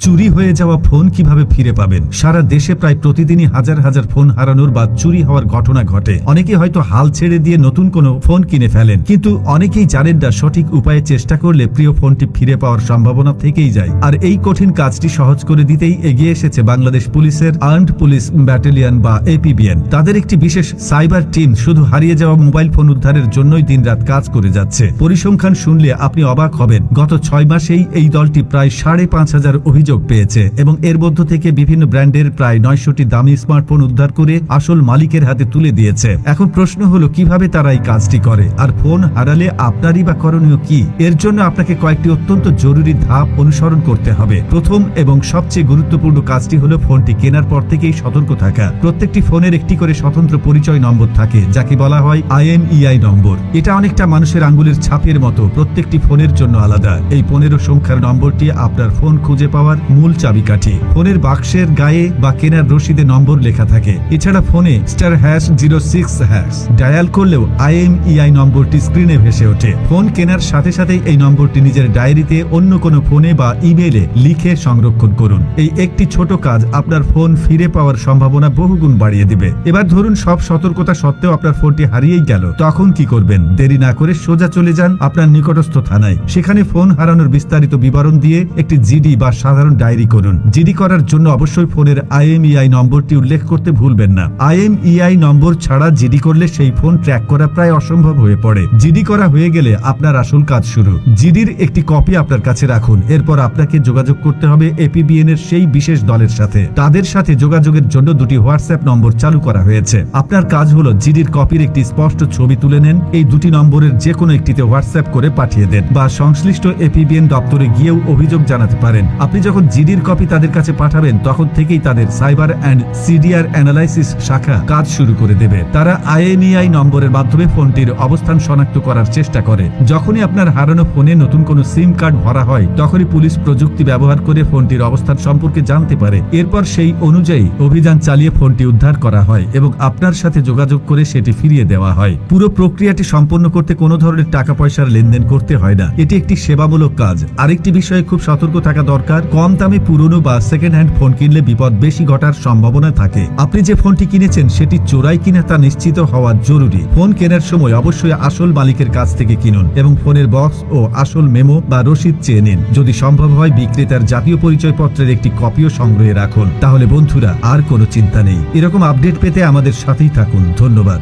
চুরি হয়ে যাওয়া ফোন কিভাবে ফিরে পাবেন? সারা দেশে প্রায় প্রতিদিনই হাজার হাজার ফোন হারানোর বা চুরি হওয়ার ঘটনা ঘটে। অনেকে হয়তো হাল ছেড়ে দিয়ে নতুন কোনো ফোন কিনে ফেলেন, কিন্তু অনেকেই জানেন না সঠিক উপায়ে চেষ্টা করলে প্রিয় ফোনটি ফিরে পাওয়ার সম্ভাবনা থেকেই যায়। আর এই কঠিন কাজটি সহজ করে দিতেই এগিয়ে এসেছে বাংলাদেশ পুলিশের আর্মড পুলিশ ব্যাটালিয়ন বা APBN। তাদের একটি বিশেষ সাইবার টিম শুধু হারিয়ে যাওয়া মোবাইল ফোন উদ্ধারের জন্যই দিনরাত কাজ করে যাচ্ছে। পরিসংখ্যান শুনলে আপনি অবাক হবেন। গত 6 মাসেই এই দলটি প্রায় 5,500 অভিযোগ পেয়েছে এবং এর মধ্য থেকে বিভিন্ন ব্র্যান্ডের প্রায় 900টি দামি স্মার্টফোন উদ্ধার করে আসল মালিকের হাতে তুলে দিয়েছে। এখন প্রশ্ন হলো কিভাবে তারা এই কাজটি করে, আর ফোন হারালে আপনারই বা করণীয় কি? এর জন্য আপনাকে কয়েকটি অত্যন্ত জরুরি ধাপ অনুসরণ করতে হবে। প্রথম এবং সবচেয়ে গুরুত্বপূর্ণ কাজটি হলো ফোনটি কেনার পর থেকেই সতর্ক থাকা। প্রত্যেকটি ফোনের একটি করে স্বতন্ত্র পরিচয় নম্বর থাকে, যাকে বলা হয় IMEI নম্বর। এটা অনেকটা মানুষের আঙ্গুলের ছাপের মতো, প্রত্যেকটি ফোনের জন্য আলাদা। এই 15 সংখ্যার নম্বরটি আপনার ফোন খুঁজে পাওয়ার মূল চাবিকাঠি। ফোনের বাক্সের গায়ে বা কেনার রসিদে নম্বর লেখা থাকে। এছাড়া ফোনে *#06# ডায়াল করলেও IMEI নম্বরটি স্ক্রিনে ভেসে ওঠে। ফোন কেনার সাথে সাথেই এই নম্বরটি নিজের ডায়েরিতে অন্য কোনো ফোনে বা ইমেইলে লিখে সংরক্ষণ করুন। এই একটি ছোট কাজ আপনার ফোন ফিরে পাওয়ার সম্ভাবনা বহুগুণ বাড়িয়ে দিবে। এবার ধরুন সব সতর্কতা সত্ত্বেও আপনার ফোনটি হারিয়েই গেল, তখন কি করবেন? দেরি না করে সোজা চলে যান আপনার নিকটস্থ থানায়। সেখানে ফোন হারানোর বিস্তারিত বিবরণ দিয়ে একটি জিডি বা সাধারণ ডায়েরি করুন। জিডি করার জন্য অবশ্যই ফোনের IMEI নম্বরটি উল্লেখ করতে ভুলবেন না। IMEI নম্বর ছাড়া জিডি করলে সেই ফোন ট্র্যাক করা প্রায় অসম্ভব হয়ে পড়ে। জিডি করা হয়ে গেলে আপনার আসল কাজ শুরু। জিডির একটি কপি আপনার কাছে রাখুন। এরপর আপনাকে যোগাযোগ করতে হবে APBN এর সেই বিশেষ দলের সাথে। তাদের সাথে যোগাযোগের জন্য 2টি হোয়াটসঅ্যাপ নম্বর চালু করা হয়েছে। আপনার কাজ হলো জিডির কপির একটি স্পষ্ট ছবি তুলে নেন, এই 2টি নম্বরের যে কোনো একটিতে হোয়াটসঅ্যাপ করে পাঠিয়ে দেন, বা সংশ্লিষ্ট APBN দপ্তরে গিয়েও অভিযোগ জানাতে পারেন। আপনি যখন জিডির কপি তাদের কাছে পাঠাবেন, তখন থেকেই তাদের সাইবার অ্যান্ড CDR অ্যানালাইসিস শাখা কাজ শুরু করে দেবে। তারা IMEI নম্বরের মাধ্যমে ফোনটির অবস্থান শনাক্ত করার চেষ্টা করে। যখনই আপনার হারানো ফোনে নতুন কোনো সিম কার্ড ভরা হয়, তখনই পুলিশ প্রযুক্তি ব্যবহার করে ফোনটির অবস্থান সম্পর্কে জানতে পারে। এরপর সেই অনুযায়ী অভিযান চালিয়ে ফোনটি উদ্ধার করা হয় এবং আপনার সাথে যোগাযোগ করে সেটি ফিরিয়ে দেওয়া হয়। পুরো প্রক্রিয়াটি সম্পন্ন করতে কোনো ধরনের টাকা পয়সার লেনদেন করতে হয় না। এটি একটি সেবামূলক কাজ। আরেকটি বিষয়ে খুব সতর্ক থাকা দরকার, কম দামে পুরনো বা সেকেন্ড হ্যান্ড ফোন কিনলে বিপদ বেশি ঘটার সম্ভাবনা থাকে। আপনি যে ফোনটি কিনেছেন সেটি চোরাই কিনা তা নিশ্চিত হওয়া জরুরি। ফোন কেনার সময় অবশ্যই আসল মালিকের কাছ থেকে কিনুন এবং ফোনের বক্স ও আসল মেমো বা রসিদ চেয়ে নিন। যদি সম্ভব হয় বিক্রেতার জাতীয় পরিচয়পত্রের একটি কপিও সংগ্রহে রাখুন। তাহলে বন্ধুরা, আর কোনো চিন্তা নেই। এরকম আপডেট পেতে আমাদের সাথেই থাকুন। ধন্যবাদ।